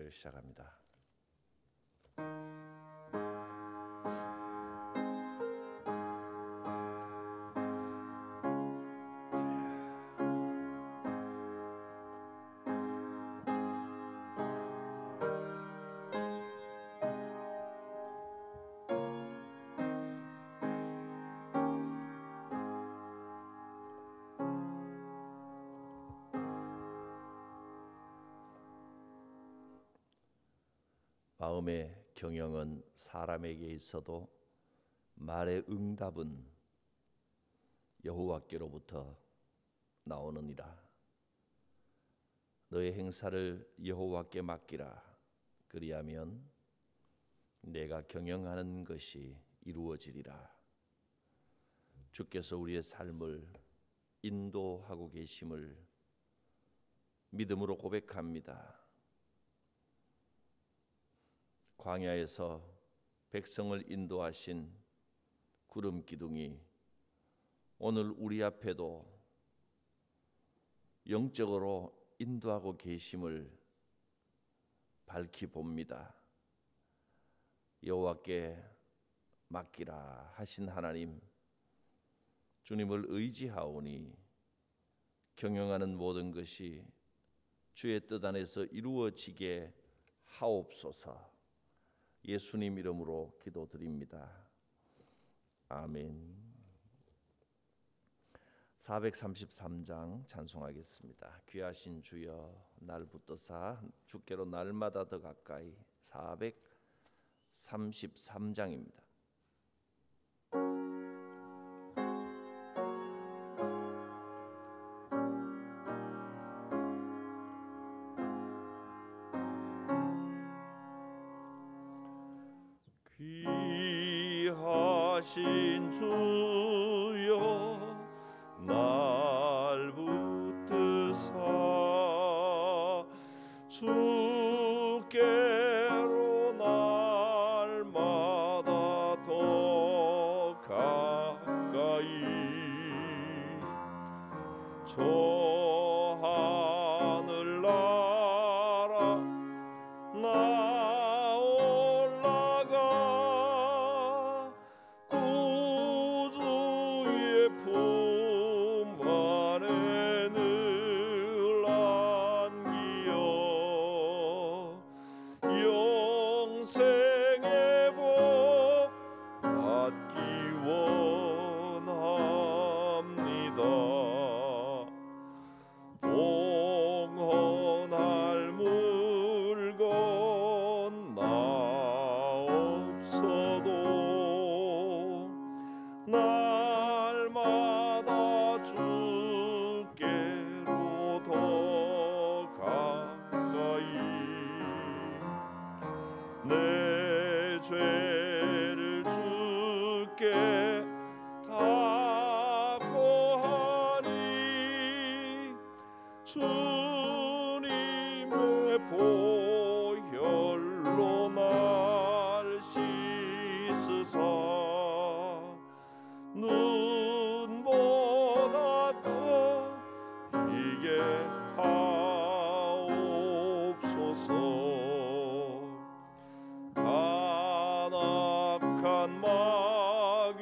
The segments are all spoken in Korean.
예배를 시작합니다. 마음의 경영은 사람에게 있어도 말의 응답은 여호와께로부터 나오느니라. 너의 행사를 여호와께 맡기라. 그리하면 내가 경영하는 것이 이루어지리라. 주께서 우리의 삶을 인도하고 계심을 믿음으로 고백합니다. 광야에서 백성을 인도하신 구름 기둥이 오늘 우리 앞에도 영적으로 인도하고 계심을 밝히 봅니다. 여호와께 맡기라 하신 하나님, 주님을 의지하오니 경영하는 모든 것이 주의 뜻 안에서 이루어지게 하옵소서. 예수님 이름으로 기도드립니다. 아멘. 433장 찬송하겠습니다. 귀하신 주여 날 붙드사 주께로 날마다 더 가까이. 433장입니다. 귀하신 주여 날 붙드사 주께로 날마다 더 가까이 저 하늘 나라 나 올라가 구주의 품 안에 늘 안기어 영생의 복 받기 원합니다. 봉헌할 물건 나 없어도 날마다 주께로 더 가까이 내 죄를 주께 다 고하니 주님의 보혈로 날 씻으사 눈보다 더 희게 하옵소서. 간악한 마귀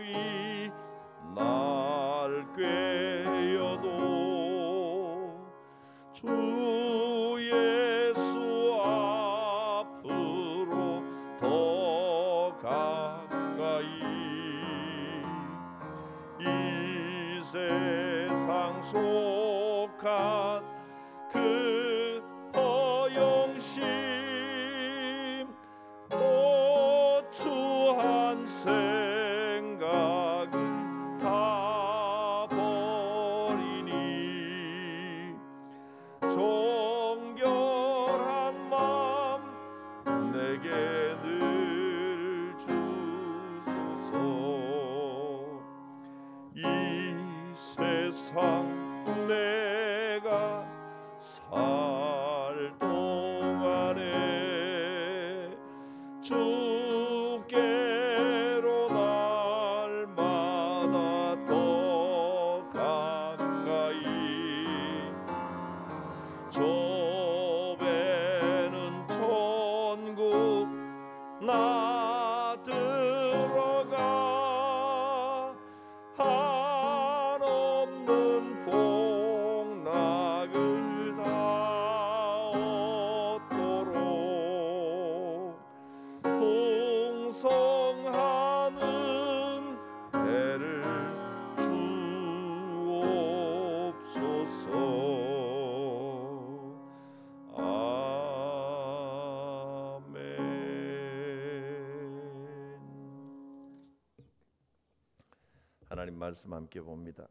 하나님 말씀 함께 봅니다.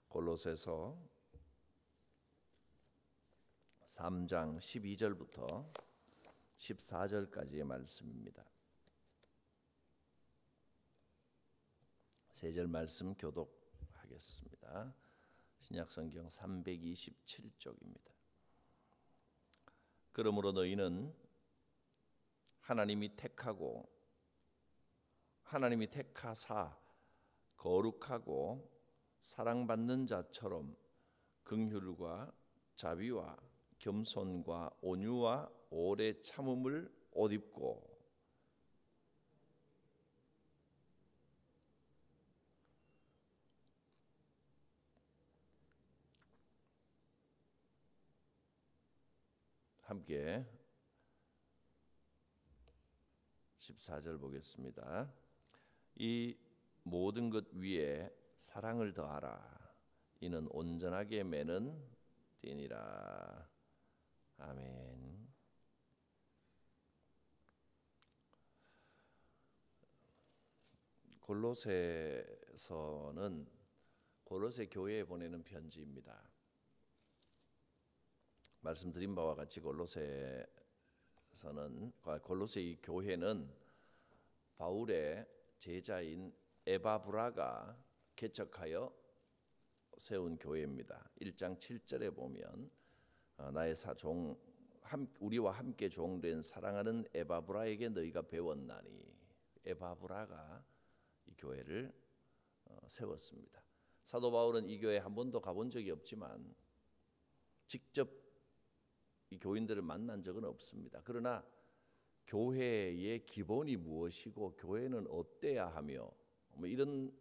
골로새서 3장 12절부터 14절까지의 말씀입니다. 세 절 말씀 교독하겠습니다. 신약성경 327쪽입니다. 그러므로 너희는 하나님이 택하사 거룩하고 사랑받는 자처럼 긍휼과 자비와 겸손과 온유와 오래 참음을 옷 입고 함께 14절 보겠습니다. 이 모든 것 위에 사랑을 더하라. 이는 온전하게 매는 띠니라. 아멘. 골로새서는 골로새 교회에 보내는 편지입니다. 말씀드린 바와 같이 골로새 이 교회는 바울의 제자인 에바브라가 개척하여 세운 교회입니다. 1장 7절에 보면 나의 사종 우리와 함께 종된 사랑하는 에바브라에게 너희가 배웠나니, 에바브라가 이 교회를 세웠습니다. 사도 바울은 이 교회에 한 번도 가본 적이 없지만 직접 이 교인들을 만난 적은 없습니다. 그러나 교회의 기본이 무엇이고 교회는 어때야 하며 이런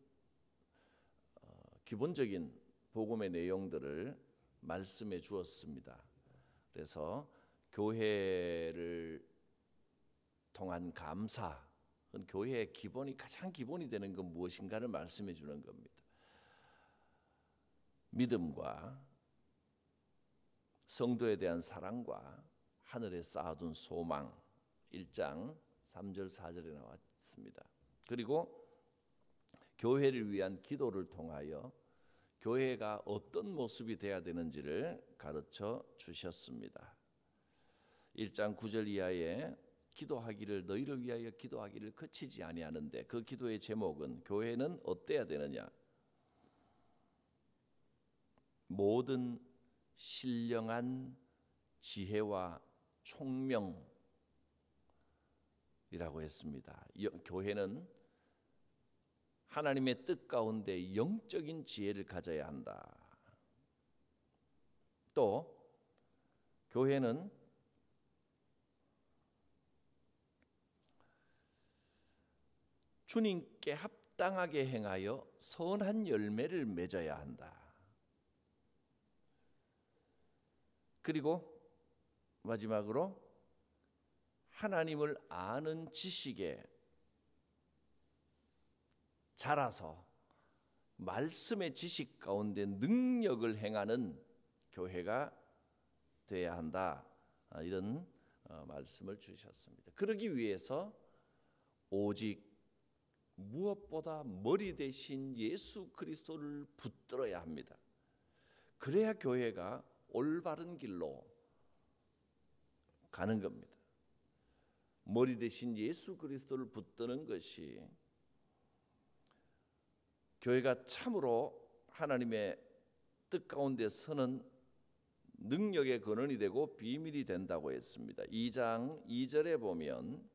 기본적인 복음의 내용들을 말씀해 주었습니다. 그래서 교회를 통한 감사, 교회의 가장 기본이 되는 건 무엇인가를 말씀해 주는 겁니다. 믿음과 성도에 대한 사랑과 하늘에 쌓아둔 소망, 1장 3절 4절에 나왔습니다. 그리고 교회를 위한 기도를 통하여 교회가 어떤 모습이 돼야 되는지를 가르쳐 주셨습니다. 1장 9절 이하에 너희를 위하여 기도하기를 그치지 아니하는데, 그 기도의 제목은 교회는 어때야 되느냐? 모든 신령한 지혜와 총명이라고 했습니다. 교회는 하나님의 뜻 가운데 영적인 지혜를 가져야 한다. 또 교회는 주님께 합당하게 행하여 선한 열매를 맺어야 한다. 그리고 마지막으로 하나님을 아는 지식에 자라서 말씀의 지식 가운데 능력을 행하는 교회가 되어야 한다. 이런 말씀을 주셨습니다. 그러기 위해서 오직 무엇보다 머리 대신 예수 그리스도를 붙들어야 합니다. 그래야 교회가 올바른 길로 가는 겁니다. 머리 대신 예수 그리스도를 붙드는 것이 교회가 참으로 하나님의 뜻 가운데 서는 능력의 근원이 되고 비밀이 된다고 했습니다. 2장 2절에 보면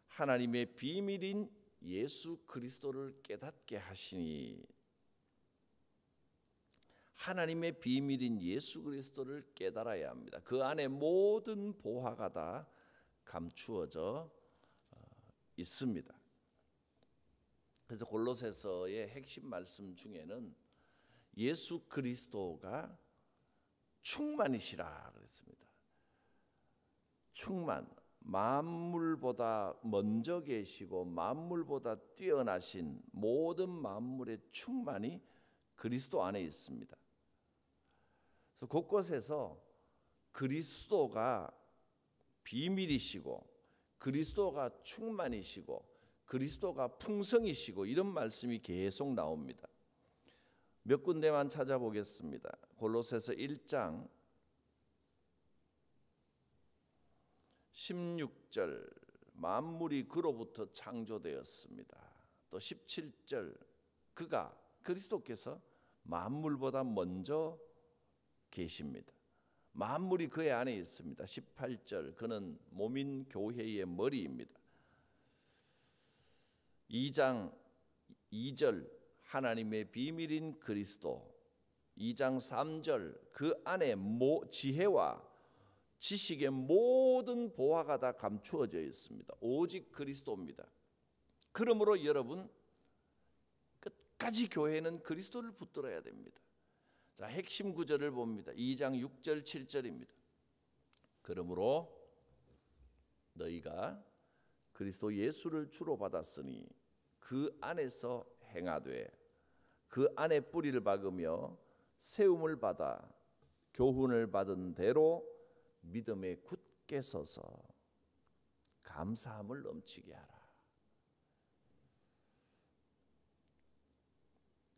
하나님의 비밀인 예수 그리스도를 깨닫게 하시니, 하나님의 비밀인 예수 그리스도를 깨달아야 합니다. 그 안에 모든 보화가 다 감추어져 있습니다. 그래서 골로새서의 핵심 말씀 중에는 예수 그리스도가 충만이시라 그랬습니다. 충만, 만물보다 먼저 계시고 만물보다 뛰어나신 모든 만물의 충만이 그리스도 안에 있습니다. 그래서 곳곳에서 그리스도가 비밀이시고 그리스도가 충만이시고 그리스도가 풍성이시고 이런 말씀이 계속 나옵니다. 몇 군데만 찾아보겠습니다. 골로새서 1장 16절 만물이 그로부터 창조되었습니다. 또 17절 그가 그리스도께서 만물보다 먼저 계십니다. 만물이 그의 안에 있습니다. 18절 그는 몸인 교회의 머리입니다. 2장 2절 하나님의 비밀인 그리스도. 2장 3절 그 안에 지혜와 지식의 모든 보화가 다 감추어져 있습니다. 오직 그리스도입니다. 그러므로 여러분 끝까지 교회는 그리스도를 붙들어야 됩니다. 자, 핵심 구절을 봅니다. 2장 6절 7절입니다. 그러므로 너희가 그리스도 예수를 주로 받았으니 그 안에서 행하되 그 안에 뿌리를 박으며 세움을 받아 교훈을 받은 대로 믿음에 굳게 서서 감사함을 넘치게 하라.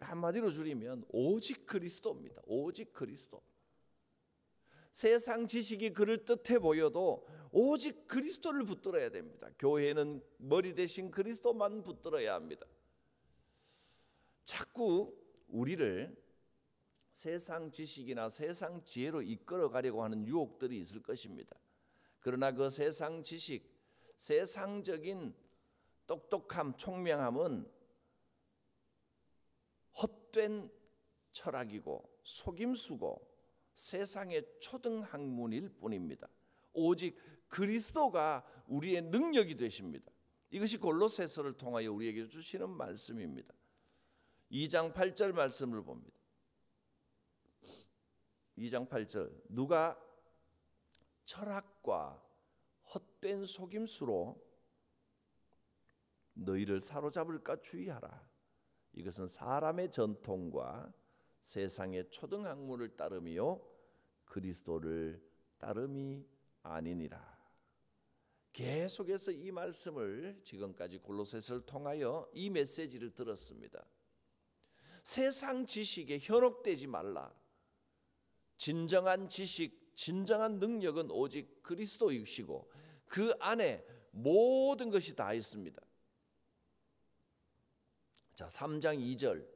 한마디로 줄이면 오직 그리스도입니다. 오직 그리스도. 세상 지식이 그럴듯해 보여도 오직 그리스도를 붙들어야 됩니다. 교회는 머리 대신 그리스도만 붙들어야 합니다. 자꾸 우리를 세상 지식이나 세상 지혜로 이끌어 가려고 하는 유혹들이 있을 것입니다. 그러나 그 세상 지식, 세상적인 똑똑함, 총명함은 헛된 철학이고 속임수고 세상의 초등학문일 뿐입니다. 오직 그리스도가 우리의 능력이 되십니다. 이것이 골로새서를 통하여 우리에게 주시는 말씀입니다. 2장 8절 말씀을 봅니다. 2장 8절 누가 철학과 헛된 속임수로 너희를 사로잡을까 주의하라. 이것은 사람의 전통과 세상의 초등학문을 따름이요 그리스도를 따름이 아니니라. 계속해서 이 말씀을 지금까지 골로새서를 통하여 이 메시지를 들었습니다. 세상 지식에 현혹되지 말라. 진정한 지식, 진정한 능력은 오직 그리스도이시고 그 안에 모든 것이 다 있습니다. 자, 3장 2절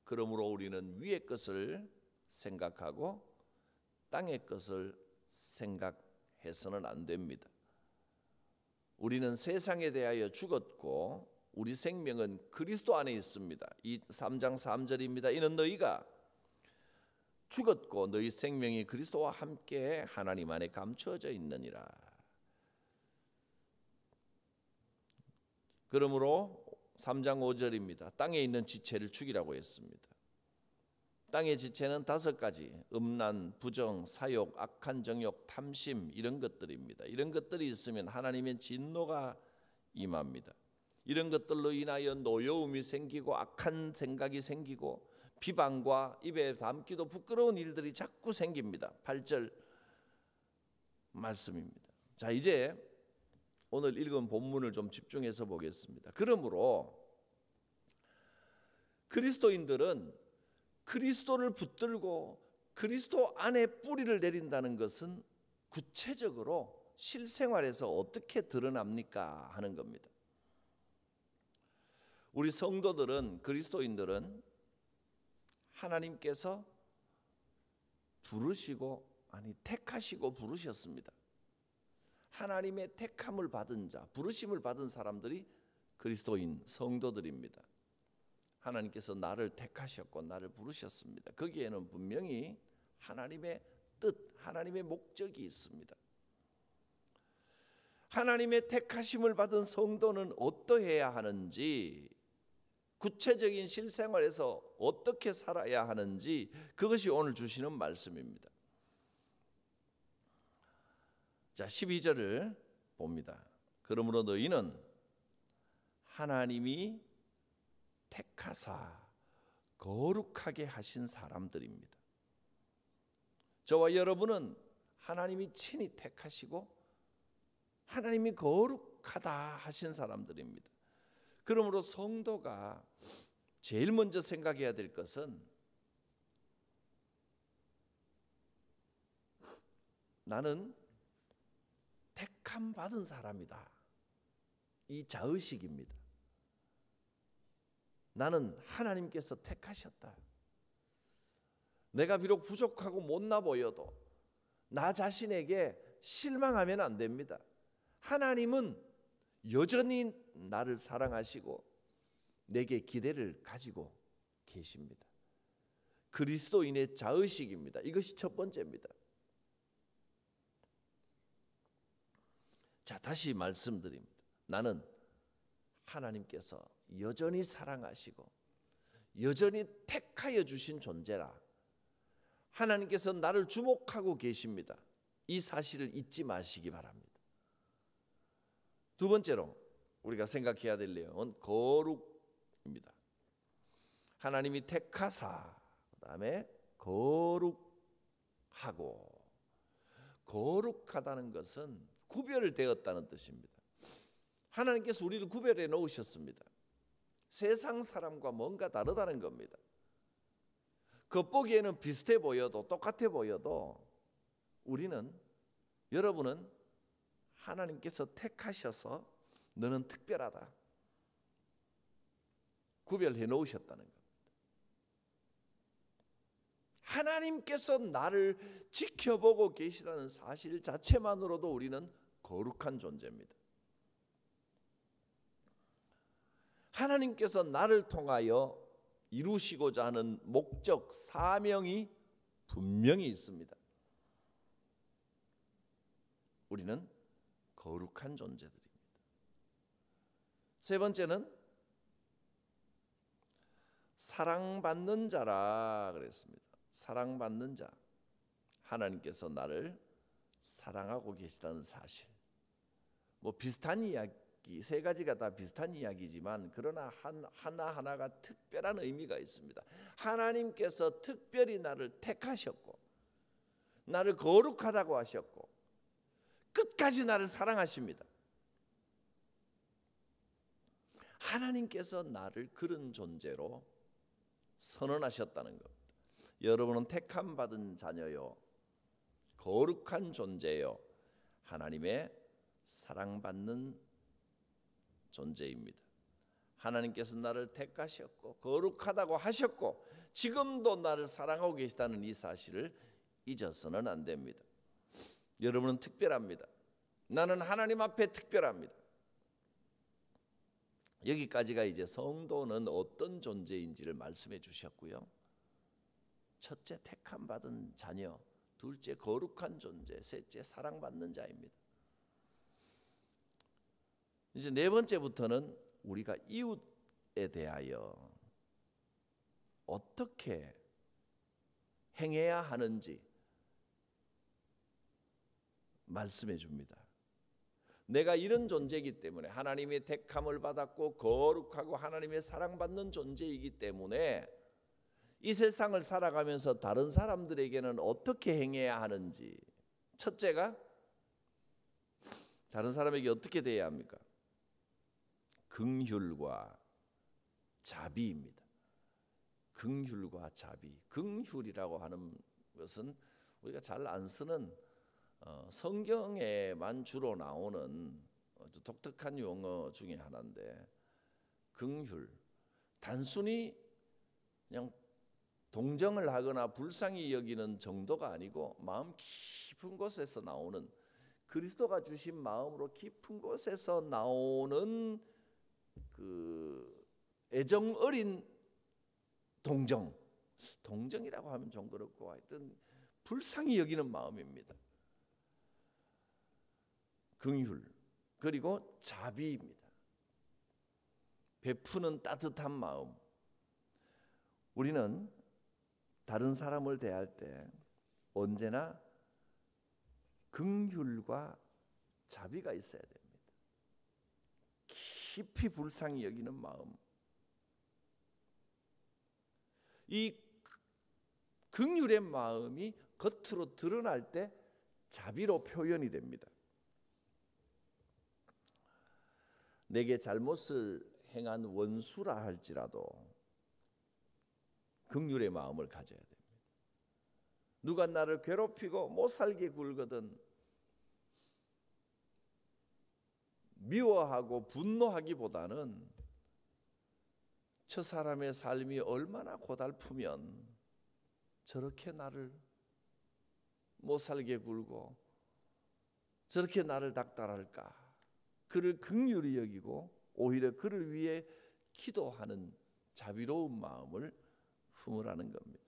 그러므로 우리는 위의 것을 생각하고 땅의 것을 생각해서는 안 됩니다. 우리는 세상에 대하여 죽었고 우리 생명은 그리스도 안에 있습니다. 이 3장 3절입니다. 이는 너희가 죽었고 너희 생명이 그리스도와 함께 하나님 안에 감추어져 있느니라. 그러므로 3장 5절입니다. 땅에 있는 지체를 죽이라고 했습니다. 땅의 지체는 5가지, 음란, 부정, 사욕, 악한 정욕, 탐심 이런 것들입니다. 이런 것들이 있으면 하나님의 진노가 임합니다. 이런 것들로 인하여 노여움이 생기고 악한 생각이 생기고 비방과 입에 담기도 부끄러운 일들이 자꾸 생깁니다. 8절 말씀입니다. 자, 이제 오늘 읽은 본문을 좀 집중해서 보겠습니다. 그러므로 그리스도인들은 그리스도를 붙들고 그리스도 안에 뿌리를 내린다는 것은 구체적으로 실생활에서 어떻게 드러납니까 하는 겁니다. 우리 성도들은 그리스도인들은 하나님께서 택하시고 부르셨습니다. 하나님의 택함을 받은 자, 부르심을 받은 사람들이 그리스도인 성도들입니다. 하나님께서 나를 택하셨고 나를 부르셨습니다. 거기에는 분명히 하나님의 뜻, 하나님의 목적이 있습니다. 하나님의 택하심을 받은 성도는 어떠해야 하는지, 구체적인 실생활에서 어떻게 살아야 하는지, 그것이 오늘 주시는 말씀입니다. 자, 12절을 봅니다. 그러므로 너희는 하나님이 택하사 거룩하게 하신 사람들입니다. 저와 여러분은 하나님이 친히 택하시고 하나님이 거룩하다 하신 사람들입니다. 그러므로 성도가 제일 먼저 생각해야 될 것은 나는 택함 받은 사람이다. 이 자의식입니다. 나는 하나님께서 택하셨다. 내가 비록 부족하고 못나 보여도 나 자신에게 실망하면 안 됩니다. 하나님은 여전히 나를 사랑하시고 내게 기대를 가지고 계십니다. 그리스도인의 자의식입니다. 이것이 첫 번째입니다. 자, 다시 말씀드립니다. 나는 하나님께서 여전히 사랑하시고 여전히 택하여 주신 존재라. 하나님께서 나를 주목하고 계십니다. 이 사실을 잊지 마시기 바랍니다. 두 번째로 우리가 생각해야 될 내용은 거룩입니다. 하나님이 택하사 그다음에 거룩하고, 거룩하다는 것은 구별되었다는 뜻입니다. 하나님께서 우리를 구별해 놓으셨습니다. 세상 사람과 뭔가 다르다는 겁니다. 겉보기에는 비슷해 보여도 똑같아 보여도 여러분은 하나님께서 택하셔서 너는 특별하다. 구별해 놓으셨다는 겁니다. 하나님께서 나를 지켜보고 계시다는 사실 자체만으로도 우리는 거룩한 존재입니다. 하나님께서 나를 통하여 이루시고자 하는 목적, 사명이 분명히 있습니다. 우리는 거룩한 존재들입니다. 세 번째는 사랑받는 자라 그랬습니다. 사랑받는 자. 하나님께서 나를 사랑하고 계시다는 사실. 비슷한 이야기, 세 가지가 다 비슷한 이야기지만 그러나 하나하나가 특별한 의미가 있습니다. 하나님께서 특별히 나를 택하셨고 나를 거룩하다고 하셨고 끝까지 나를 사랑하십니다. 하나님께서 나를 그런 존재로 선언하셨다는 것. 여러분은 택함 받은 자녀요, 거룩한 존재요, 하나님의 사랑받는 존재입니다. 하나님께서 나를 택하셨고 거룩하다고 하셨고 지금도 나를 사랑하고 계시다는 이 사실을 잊어서는 안 됩니다. 여러분은 특별합니다. 나는 하나님 앞에 특별합니다. 여기까지가 이제 성도는 어떤 존재인지를 말씀해 주셨고요. 첫째, 택함 받은 자녀. 둘째, 거룩한 존재. 셋째, 사랑받는 자입니다. 이제 네 번째부터는 우리가 이웃에 대하여 어떻게 행해야 하는지 말씀해 줍니다. 내가 이런 존재이기 때문에, 하나님의 택함을 받았고 거룩하고 하나님의 사랑받는 존재이기 때문에 이 세상을 살아가면서 다른 사람들에게는 어떻게 행해야 하는지, 첫째가 다른 사람에게 어떻게 대해야 합니까? 긍휼과 자비입니다. 긍휼과 자비. 긍휼이라고 하는 것은 우리가 잘 안 쓰는 성경에만 주로 나오는 아주 독특한 용어 중에 하나인데, 긍휼, 단순히 그냥 동정을 하거나 불쌍히 여기는 정도가 아니고 마음 깊은 곳에서 나오는, 그리스도가 주신 마음으로 깊은 곳에서 나오는 그 애정 어린 동정이라고 하면 좀 그렇고 하여튼 불쌍히 여기는 마음입니다. 긍휼, 그리고 자비입니다. 베푸는 따뜻한 마음. 우리는 다른 사람을 대할 때 언제나 긍휼과 자비가 있어야 됩니다. 깊이 불쌍히 여기는 마음. 이 긍휼의 마음이 겉으로 드러날 때 자비로 표현이 됩니다. 내게 잘못을 행한 원수라 할지라도 긍휼의 마음을 가져야 됩니다. 누가 나를 괴롭히고 못 살게 굴거든 미워하고 분노하기보다는 저 사람의 삶이 얼마나 고달프면 저렇게 나를 못 살게 굴고 저렇게 나를 닥달할까, 그를 긍휼히 여기고 오히려 그를 위해 기도하는 자비로운 마음을 품으라는 겁니다.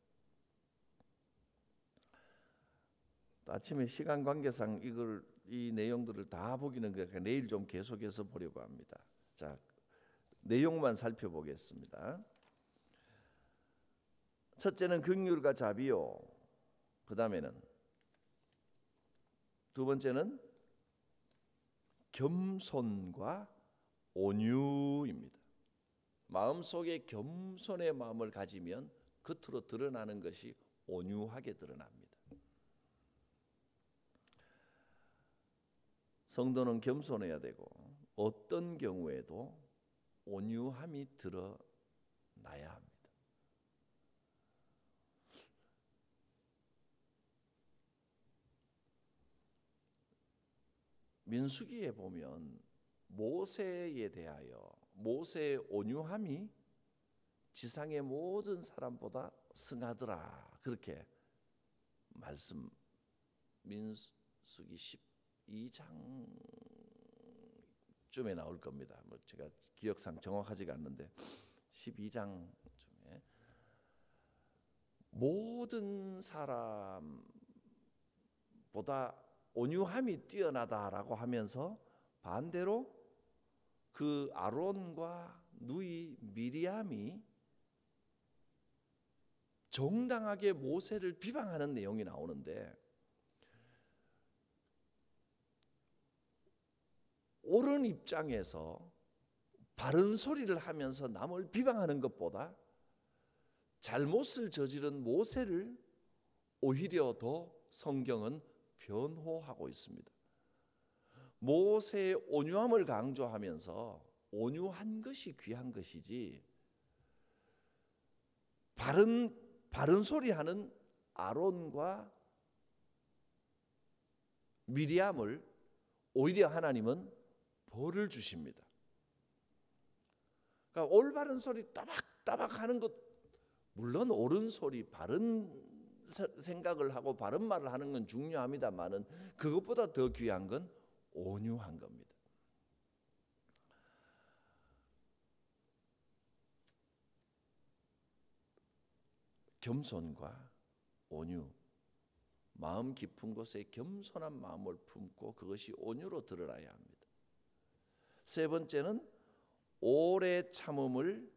아침에 시간 관계상 이 내용들을 다 보기는 그러니까 내일 좀 계속해서 보려고 합니다. 자, 내용만 살펴보겠습니다. 첫째는 긍휼과 자비요. 그 다음에는 두 번째는 겸손과 온유입니다. 마음속에 겸손의 마음을 가지면 겉으로 드러나는 것이 온유하게 드러납니다. 성도는 겸손해야 되고 어떤 경우에도 온유함이 드러나야 합니다. 민수기에 보면 모세에 대하여 모세의 온유함이 지상의 모든 사람보다 승하더라, 그렇게 말씀, 민수기 12장쯤에 나올 겁니다. 제가 기억상 정확하지가 않는데 12장쯤에 모든 사람보다 온유함이 뛰어나다라고 하면서 반대로 그 아론과 누이 미리암이 정당하게 모세를 비방하는 내용이 나오는데, 옳은 입장에서 바른 소리를 하면서 남을 비방하는 것보다 잘못을 저지른 모세를 오히려 더 성경은 변호하고 있습니다. 모세의 온유함을 강조하면서 온유한 것이 귀한 것이지 바른 소리 하는 아론과 미리암을 오히려 하나님은 벌을 주십니다. 그러니까 올바른 소리 따박따박 하는 것, 물론 옳은 소리, 바른 생각을 하고 바른 말을 하는 건 중요합니다만은 그것보다 더 귀한 건 온유한 겁니다. 겸손과 온유, 마음 깊은 곳에 겸손한 마음을 품고 그것이 온유로 드러나야 합니다. 세 번째는 오래 참음을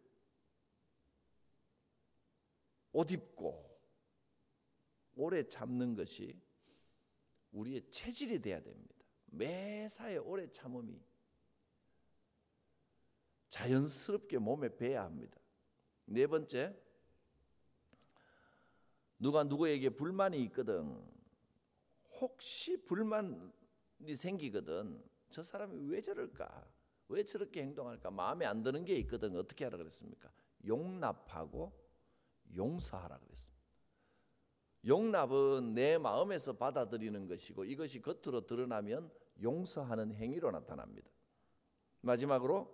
옷 입고 오래 참는 것이 우리의 체질이 돼야 됩니다. 매사에 오래 참음이 자연스럽게 몸에 배야 합니다. 네 번째, 누가 누구에게 불만이 있거든, 혹시 불만이 생기거든, 저 사람이 왜 저럴까, 왜 저렇게 행동할까, 마음에 안 드는 게 있거든, 어떻게 하라 그랬습니까? 용납하고 용서하라 그랬습니다. 용납은 내 마음에서 받아들이는 것이고 이것이 겉으로 드러나면 용서하는 행위로 나타납니다. 마지막으로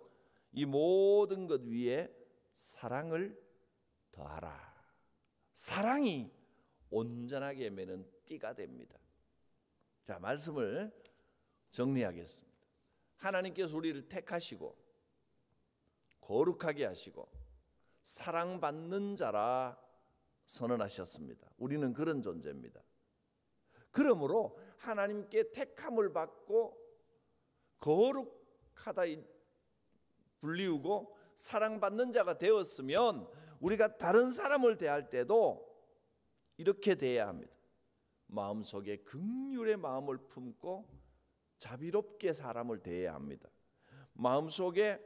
이 모든 것 위에 사랑을 더하라. 사랑이 온전하게 매는 띠가 됩니다. 자, 말씀을 정리하겠습니다. 하나님께서 우리를 택하시고 거룩하게 하시고 사랑받는 자라 선언하셨습니다. 우리는 그런 존재입니다. 그러므로 하나님께 택함을 받고 거룩하다 불리우고 사랑받는 자가 되었으면 우리가 다른 사람을 대할 때도 이렇게 대해야 합니다. 마음속에 긍휼의 마음을 품고 자비롭게 사람을 대해야 합니다. 마음속에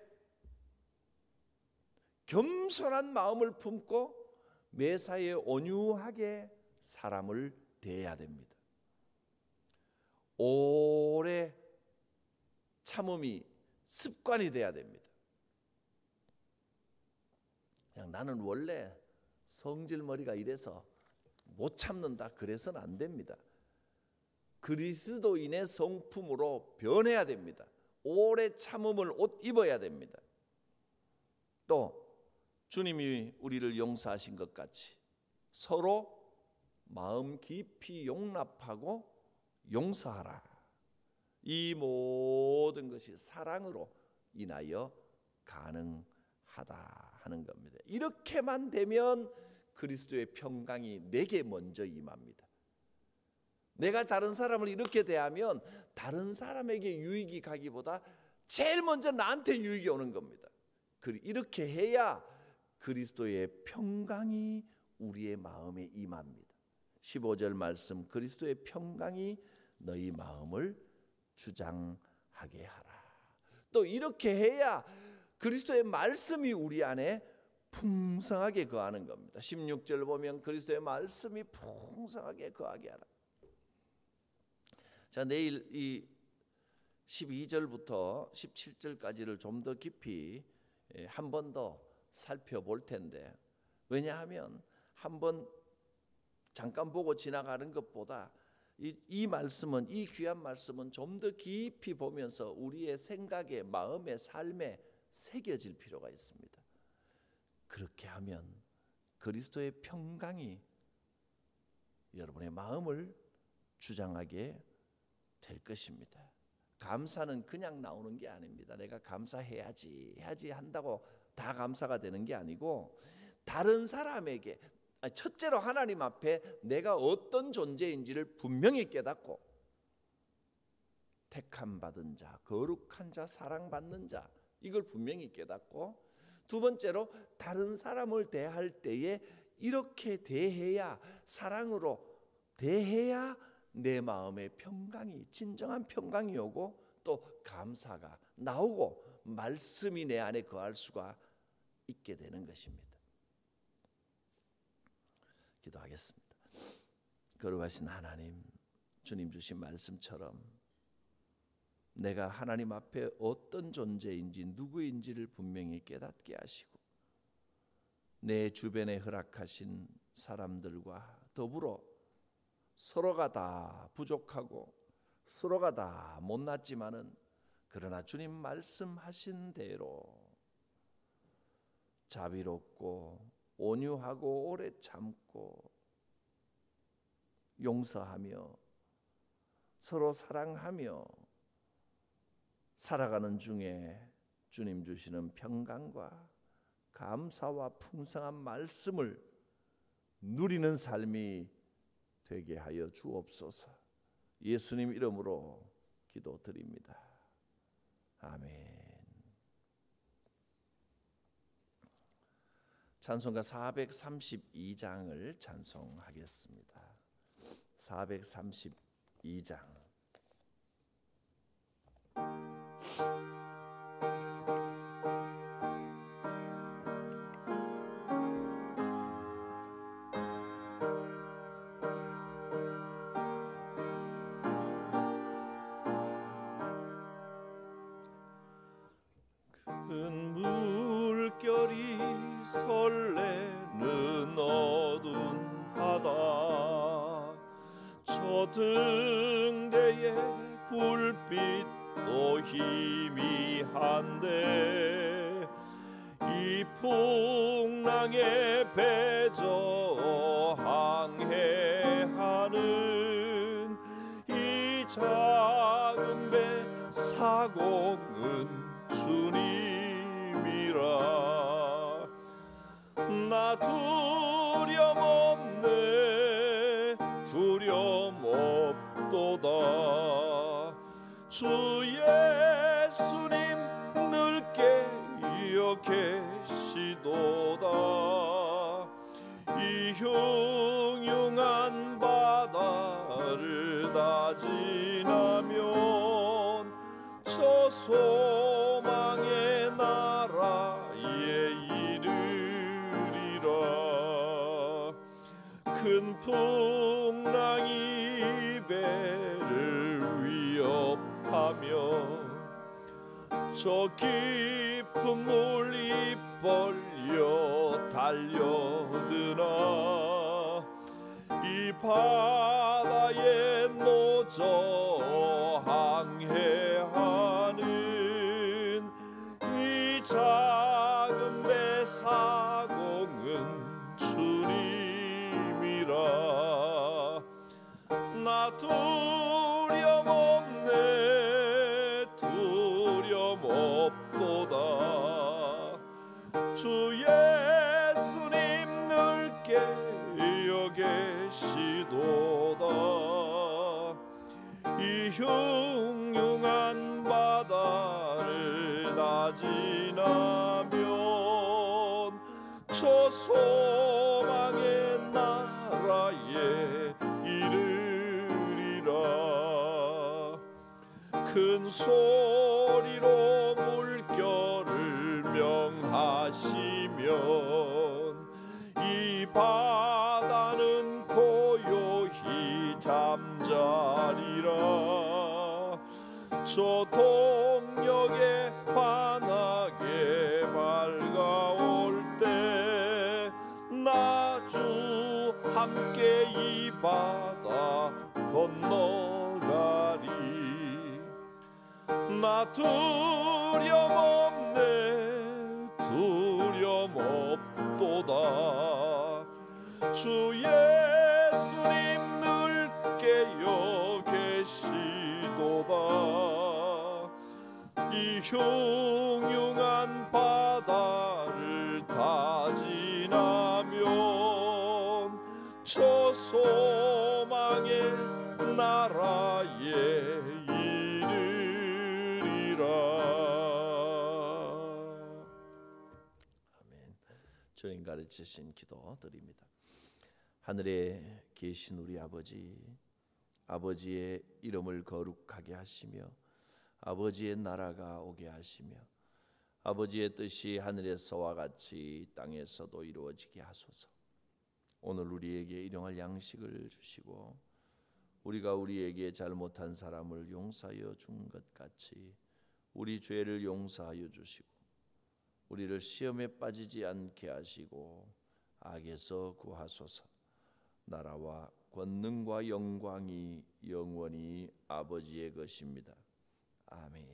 겸손한 마음을 품고 매사에 온유하게 사람을 대해야 됩니다. 오래 참음이 습관이 돼야 됩니다. 그냥 나는 원래 성질머리가 이래서 못 참는다, 그래서는 안 됩니다. 그리스도인의 성품으로 변해야 됩니다. 오래 참음을 옷 입어야 됩니다. 또 주님이 우리를 용서하신 것 같이 서로 마음 깊이 용납하고 용서하라. 이 모든 것이 사랑으로 인하여 가능하다 하는 겁니다. 이렇게만 되면 그리스도의 평강이 내게 먼저 임합니다. 내가 다른 사람을 이렇게 대하면 다른 사람에게 유익이 가기보다 제일 먼저 나한테 유익이 오는 겁니다. 이렇게 해야 그리스도의 평강이 우리의 마음에 임합니다. 15절 말씀, 그리스도의 평강이 너희 마음을 주장하게 하라. 또 이렇게 해야 그리스도의 말씀이 우리 안에 풍성하게 거하는 겁니다. 16절 보면 그리스도의 말씀이 풍성하게 거하게 하라. 자, 내일 이 12절부터 17절까지를 좀 더 깊이 한 번 더 살펴볼 텐데, 왜냐하면 한번 잠깐 보고 지나가는 것보다 이 말씀은, 이 귀한 말씀은 좀 더 깊이 보면서 우리의 생각에, 마음의 삶에 새겨질 필요가 있습니다. 그렇게 하면 그리스도의 평강이 여러분의 마음을 주장하게 될 것입니다. 감사는 그냥 나오는 게 아닙니다. 내가 감사해야지 한다고 다 감사가 되는 게 아니고, 다른 사람에게, 첫째로 하나님 앞에 내가 어떤 존재인지를 분명히 깨닫고, 택함 받은 자, 거룩한 자, 사랑받는 자, 이걸 분명히 깨닫고, 두 번째로 다른 사람을 대할 때에 이렇게 대해야, 사랑으로 대해야 내 마음의 평강이, 진정한 평강이 오고 또 감사가 나오고 말씀이 내 안에 거할 수가 있게 되는 것입니다. 기도하겠습니다. 거룩하신 하나님, 주님 주신 말씀처럼 내가 하나님 앞에 어떤 존재인지, 누구인지를 분명히 깨닫게 하시고, 내 주변에 허락하신 사람들과 더불어 서로가 다 부족하고 서로가 다 못났지만은, 그러나 주님 말씀하신 대로 자비롭고 온유하고 오래 참고 용서하며 서로 사랑하며 살아가는 중에 주님 주시는 평강과 감사와 풍성한 말씀을 누리는 삶이 되게 하여 주옵소서. 예수님 이름으로 기도드립니다. 아멘. 찬송가 432장을 찬송하겠습니다. 432장. 큰 물결이 설레는 어두운 바다, 저 등대에 불빛도 희미한데, 이 풍랑에 배저 항해하는 이 작은 배 사공은 주님이라. 나 두려움 없네, 두려움 없도다. 주 예수님 늘 깨어 계시도다. 이 흉흉한 바다를 다 지나면 저 소망의 나라에 이르리라. 큰 풍랑이 배를 위협하며 저 깊은 물 벌려 달려드나 이 바다에 노저 항해하는 이 작은 배 사공은 주님이라 나 두려움 없네 두려움 없도다 주 예수님 늘 깨어 계시도다 이 흉흉한 바다를 다 지나면 저 소망의 나라에 이르리라 큰 소리로 물결을 명하시면 이 바다는 고요히 잠자리라 저 동역에 환하게 밝아올 때 나 주 함께 이 바다 건너가리 나 두려움 없네 두려움 없도다 주 예수님 늘 깨어 계시도다 이 흉흉한 바다를 다 지나면 저 소망의 나라에 이르리라. 아멘. 주님 가르치신 기도 드립니다. 하늘에 계신 우리 아버지, 아버지의 이름을 거룩하게 하시며 아버지의 나라가 오게 하시며 아버지의 뜻이 하늘에서와 같이 땅에서도 이루어지게 하소서. 오늘 우리에게 일용할 양식을 주시고 우리가 우리에게 잘못한 사람을 용서하여 준 것 같이 우리 죄를 용서하여 주시고 우리를 시험에 빠지지 않게 하시고 악에서 구하소서. 나라와 권능과 영광이 영원히 아버지의 것입니다. 아멘.